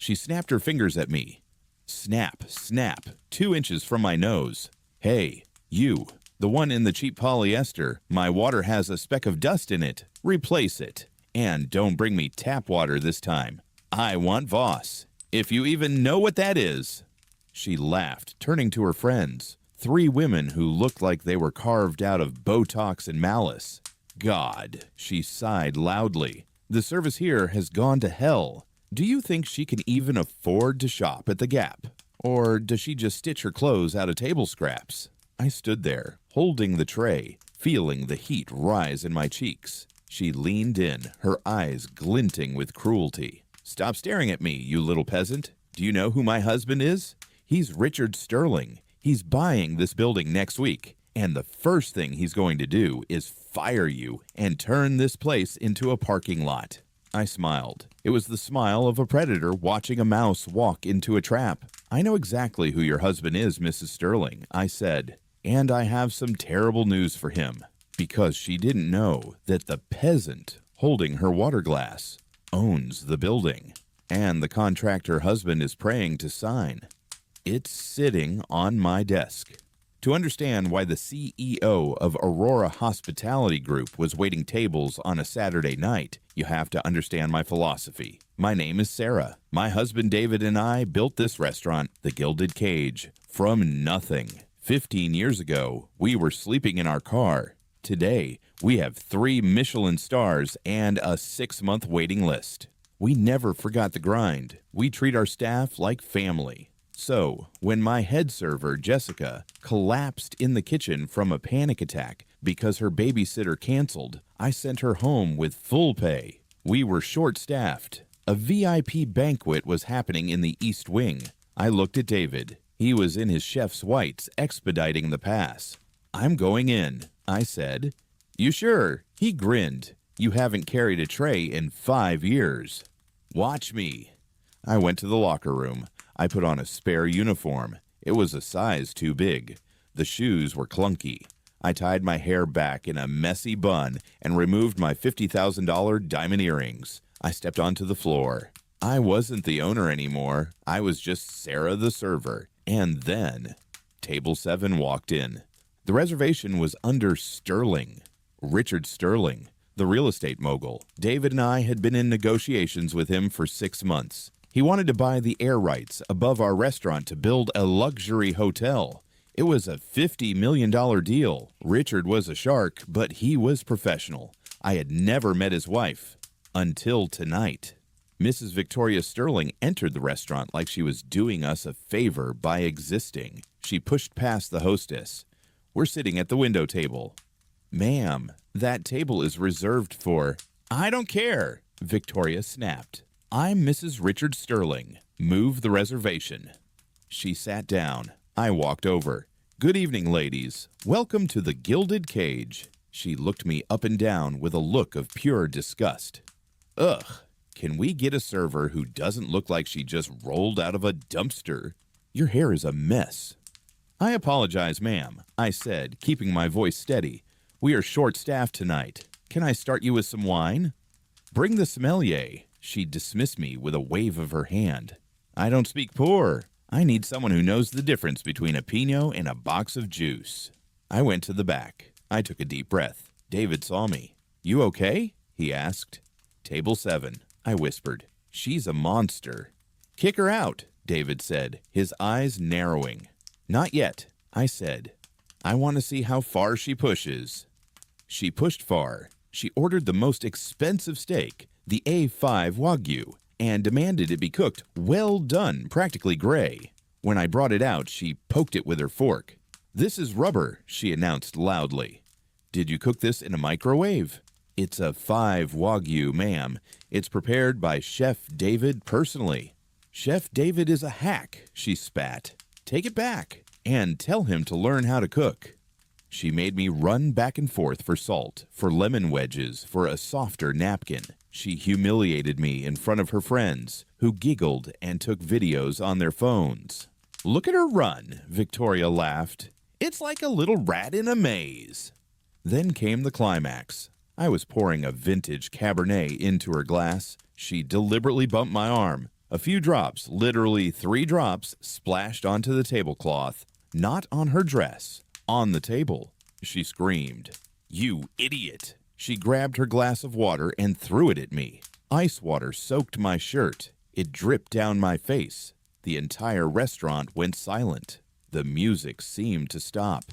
She snapped her fingers at me. Snap, snap, 2 inches from my nose. Hey, you, the one in the cheap polyester, my water has a speck of dust in it. Replace it. And don't bring me tap water this time. I want Voss, if you even know what that is. She laughed, turning to her friends, 3 women who looked like they were carved out of Botox and malice. God, she sighed loudly. The service here has gone to hell. Do you think she can even afford to shop at the Gap? Or does she just stitch her clothes out of table scraps? I stood there, holding the tray, feeling the heat rise in my cheeks. She leaned in, her eyes glinting with cruelty. Stop staring at me, you little peasant. Do you know who my husband is? He's Richard Sterling. He's buying this building next week. And the first thing he's going to do is fire you and turn this place into a parking lot. I smiled. It was the smile of a predator watching a mouse walk into a trap. I know exactly who your husband is, Mrs. Sterling, I said. And I have some terrible news for him. Because she didn't know that the peasant holding her water glass owns the building. And the contract her husband is praying to sign. It's sitting on my desk. To understand why the CEO of Aurora Hospitality Group was waiting tables on a Saturday night, you have to understand my philosophy. My name is Sarah. My husband David and I built this restaurant, The Gilded Cage, from nothing. 15 years ago, we were sleeping in our car. Today, we have 3 Michelin stars and a 6-month waiting list. We never forgot the grind. We treat our staff like family. So, when my head server, Jessica, collapsed in the kitchen from a panic attack because her babysitter canceled, I sent her home with full pay. We were short-staffed. A VIP banquet was happening in the East Wing. I looked at David. He was in his chef's whites, expediting the pass. I'm going in, I said. You sure? He grinned. You haven't carried a tray in 5 years. Watch me. I went to the locker room. I put on a spare uniform. It was a size too big. The shoes were clunky. I tied my hair back in a messy bun and removed my $50,000 diamond earrings. I stepped onto the floor. I wasn't the owner anymore. I was just Sarah the server. And then, Table 7 walked in. The reservation was under Sterling. Richard Sterling, the real estate mogul. David and I had been in negotiations with him for 6 months. He wanted to buy the air rights above our restaurant to build a luxury hotel. It was a $50 million deal. Richard was a shark, but he was professional. I had never met his wife. Until tonight. Mrs. Victoria Sterling entered the restaurant like she was doing us a favor by existing. She pushed past the hostess. We're sitting at the window table. Ma'am, that table is reserved for... I don't care, Victoria snapped. I'm Mrs. Richard Sterling. Move the reservation. She sat down. I walked over. Good evening, ladies. Welcome to the Gilded Cage. She looked me up and down with a look of pure disgust. Ugh, can we get a server who doesn't look like she just rolled out of a dumpster? Your hair is a mess. I apologize, ma'am, I said, keeping my voice steady. We are short-staffed tonight. Can I start you with some wine? Bring the sommelier. She dismissed me with a wave of her hand. I don't speak pour. I need someone who knows the difference between a Pinot and a box of juice. I went to the back. I took a deep breath. David saw me. You okay? He asked. Table 7, I whispered. She's a monster. Kick her out, David said, his eyes narrowing. Not yet, I said. I want to see how far she pushes. She pushed far. She ordered the most expensive steak, the A5 Wagyu, and demanded it be cooked well done, practically gray. When I brought it out, she poked it with her fork. This is rubber, she announced loudly. Did you cook this in a microwave? It's a 5 Wagyu, ma'am. It's prepared by Chef David personally. Chef David is a hack, she spat. Take it back and tell him to learn how to cook. She made me run back and forth for salt, for lemon wedges, for a softer napkin. She humiliated me in front of her friends, who giggled and took videos on their phones. Look at her run, Victoria laughed. It's like a little rat in a maze. Then came the climax. I was pouring a vintage Cabernet into her glass. She deliberately bumped my arm. A few drops, literally 3 drops, splashed onto the tablecloth. Not on her dress, on the table. She screamed. "You idiot!" She grabbed her glass of water and threw it at me. Ice water soaked my shirt. It dripped down my face. The entire restaurant went silent. The music seemed to stop.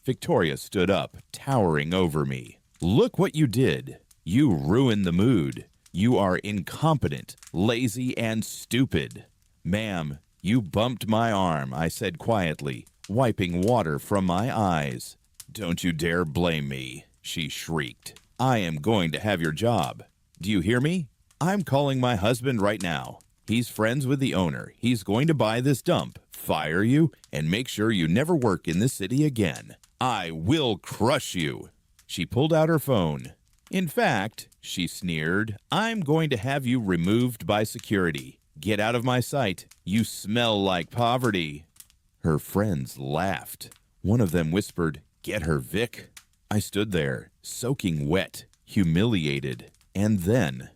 Victoria stood up, towering over me. "Look what you did. You ruined the mood. You are incompetent, lazy, and stupid." "Ma'am, you bumped my arm," I said quietly, wiping water from my eyes. "Don't you dare blame me," she shrieked. "I am going to have your job. Do you hear me? I'm calling my husband right now. He's friends with the owner. He's going to buy this dump, fire you, and make sure you never work in this city again. I will crush you." She pulled out her phone. "In fact," she sneered, "I'm going to have you removed by security. Get out of my sight. You smell like poverty." Her friends laughed. One of them whispered, "Get her, Vic." I stood there, soaking wet, humiliated, and then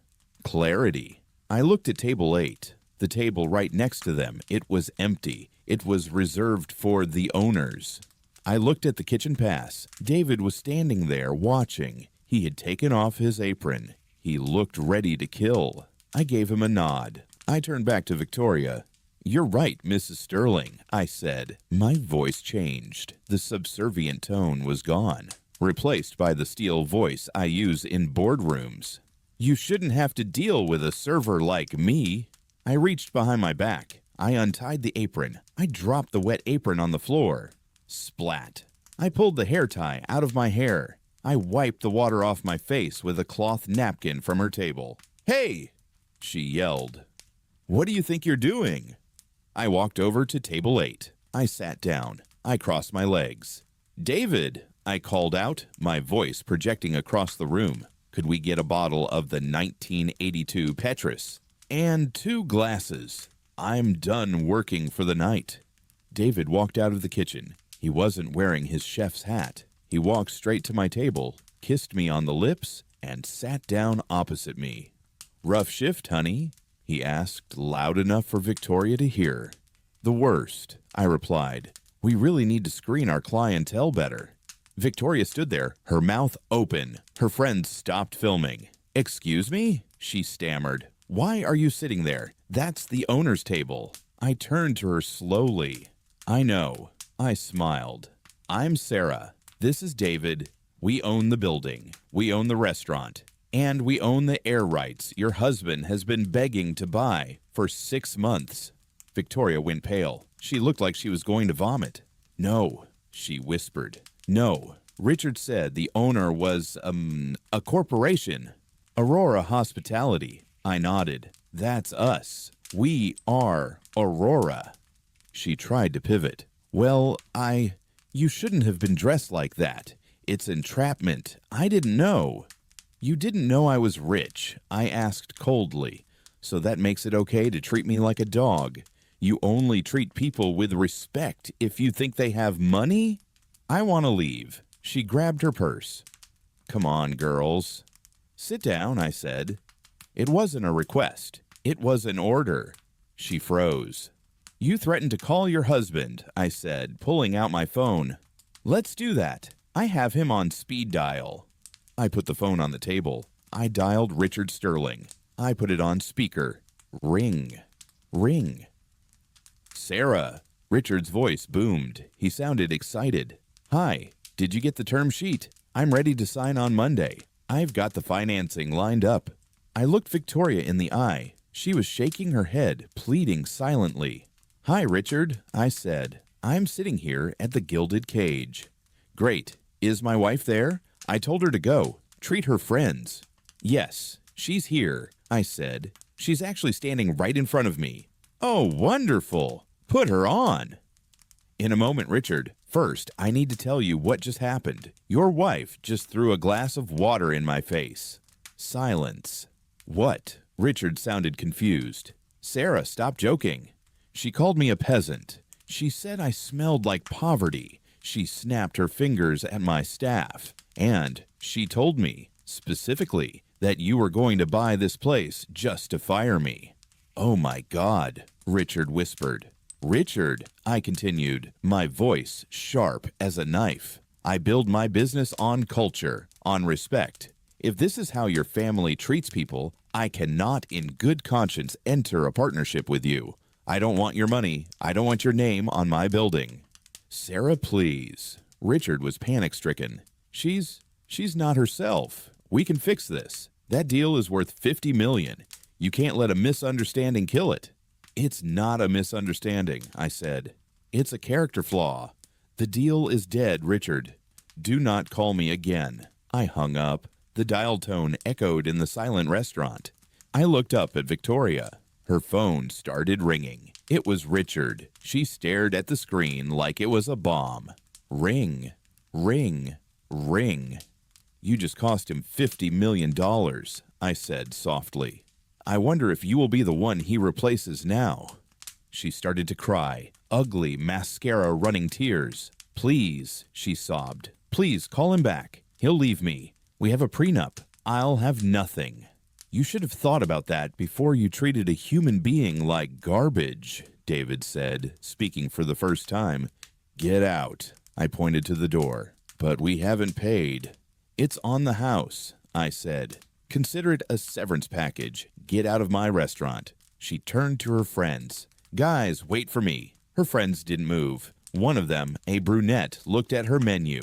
clarity. I looked at table 8, the table right next to them. It was empty. It was reserved for the owners. I looked at the kitchen pass. David was standing there watching. He had taken off his apron. He looked ready to kill. I gave him a nod. I turned back to Victoria. "You're right, Mrs. Sterling," I said. My voice changed. The subservient tone was gone, replaced by the steel voice I use in boardrooms. "You shouldn't have to deal with a server like me." I reached behind my back. I untied the apron. I dropped the wet apron on the floor. Splat. I pulled the hair tie out of my hair. I wiped the water off my face with a cloth napkin from her table. "Hey!" she yelled. "What do you think you're doing?" I walked over to table 8. I sat down. I crossed my legs. "David," I called out, my voice projecting across the room. "Could we get a bottle of the 1982 Petrus? And 2 glasses. I'm done working for the night." David walked out of the kitchen. He wasn't wearing his chef's hat. He walked straight to my table, kissed me on the lips, and sat down opposite me. "Rough shift, honey?" he asked, loud enough for Victoria to hear. "The worst," I replied. "We really need to screen our clientele better." Victoria stood there, her mouth open. Her friends stopped filming. "Excuse me?" she stammered. "Why are you sitting there? That's the owner's table." I turned to her slowly. "I know." I smiled. "I'm Sarah. This is David. We own the building. We own the restaurant. And we own the air rights your husband has been begging to buy for 6 months. Victoria went pale. She looked like she was going to vomit. "No," she whispered. "No. Richard said the owner was, a corporation." "Aurora Hospitality." I nodded. "That's us. We are Aurora." She tried to pivot. "Well, you shouldn't have been dressed like that. It's entrapment. I didn't know." "You didn't know I was rich," I asked coldly. "So that makes it okay to treat me like a dog. You only treat people with respect if you think they have money?" "I want to leave." She grabbed her purse. "Come on, girls." "Sit down," I said. It wasn't a request. It was an order. She froze. "You threatened to call your husband," I said, pulling out my phone. "Let's do that. I have him on speed dial." I put the phone on the table. I dialed Richard Sterling. I put it on speaker. Ring. Ring. "Sarah." Richard's voice boomed. He sounded excited. "Hi. Did you get the term sheet? I'm ready to sign on Monday. I've got the financing lined up." I looked Victoria in the eye. She was shaking her head, pleading silently. "Hi, Richard," I said. "I'm sitting here at the Gilded Cage." "Great. Is my wife there? I told her to go. Treat her friends." "Yes, she's here," I said. "She's actually standing right in front of me." "Oh, wonderful. Put her on." "In a moment, Richard. First, I need to tell you what just happened. Your wife just threw a glass of water in my face." Silence. "What?" Richard sounded confused. "Sarah, stop joking. She called me a peasant. She said I smelled like poverty. She snapped her fingers at my staff. And she told me, specifically, that you were going to buy this place just to fire me." "Oh my God," Richard whispered. "Richard," I continued, my voice sharp as a knife, "I build my business on culture, on respect. If this is how your family treats people, I cannot in good conscience enter a partnership with you. I don't want your money. I don't want your name on my building." "Sarah, please." Richard was panic-stricken. She's not herself. We can fix this. That deal is worth $50 million. You can't let a misunderstanding kill it." "It's not a misunderstanding," I said. "It's a character flaw. The deal is dead, Richard. Do not call me again." I hung up. The dial tone echoed in the silent restaurant. I looked up at Victoria. Her phone started ringing. It was Richard. She stared at the screen like it was a bomb. Ring, ring, ring. "You just cost him $50 million, I said softly. "I wonder if you will be the one he replaces now." She started to cry, ugly, mascara-running tears. "Please," she sobbed. "Please call him back. He'll leave me. We have a prenup. I'll have nothing." "You should have thought about that before you treated a human being like garbage," David said, speaking for the first time. "Get out." I pointed to the door. "But we haven't paid." "It's on the house," I said. "Consider it a severance package. Get out of my restaurant." She turned to her friends. "Guys, wait for me." Her friends didn't move. One of them, a brunette, looked at her menu.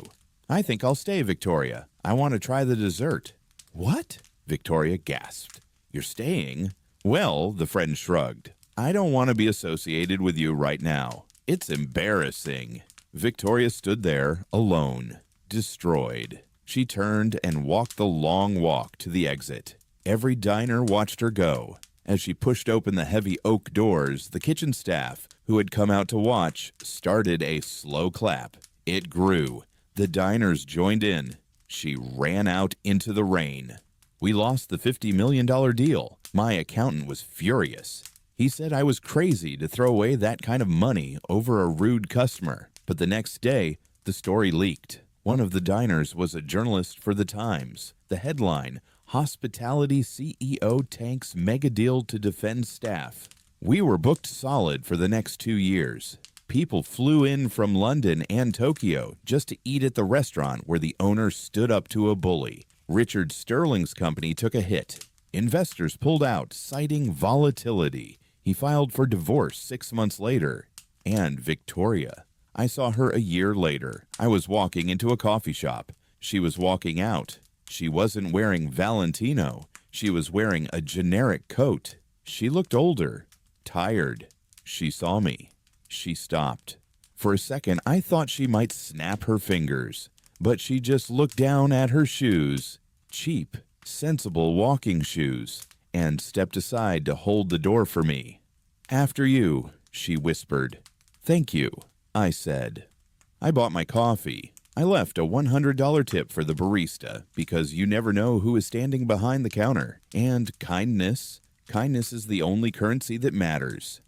"I think I'll stay, Victoria. I want to try the dessert." "What?" Victoria gasped. "You're staying?" "Well," the friend shrugged, "I don't want to be associated with you right now. It's embarrassing." Victoria stood there, alone, destroyed. She turned and walked the long walk to the exit. Every diner watched her go. As she pushed open the heavy oak doors, the kitchen staff, who had come out to watch, started a slow clap. It grew. The diners joined in. She ran out into the rain. We lost the $50 million deal. My accountant was furious. He said I was crazy to throw away that kind of money over a rude customer. But the next day, the story leaked. One of the diners was a journalist for The Times. The headline, "Hospitality CEO Tanks Mega Deal to Defend Staff." We were booked solid for the next 2 years. People flew in from London and Tokyo just to eat at the restaurant where the owner stood up to a bully. Richard Sterling's company took a hit. Investors pulled out, citing volatility. He filed for divorce 6 months later. And Victoria. I saw her a year later. I was walking into a coffee shop. She was walking out. She wasn't wearing Valentino. She was wearing a generic coat. She looked older, tired. She saw me. She stopped. For a second, I thought she might snap her fingers, but she just looked down at her shoes, cheap, sensible walking shoes, and stepped aside to hold the door for me. "After you," she whispered. "Thank you," I said. I bought my coffee. I left a $100 tip for the barista because you never know who is standing behind the counter. And kindness is the only currency that matters.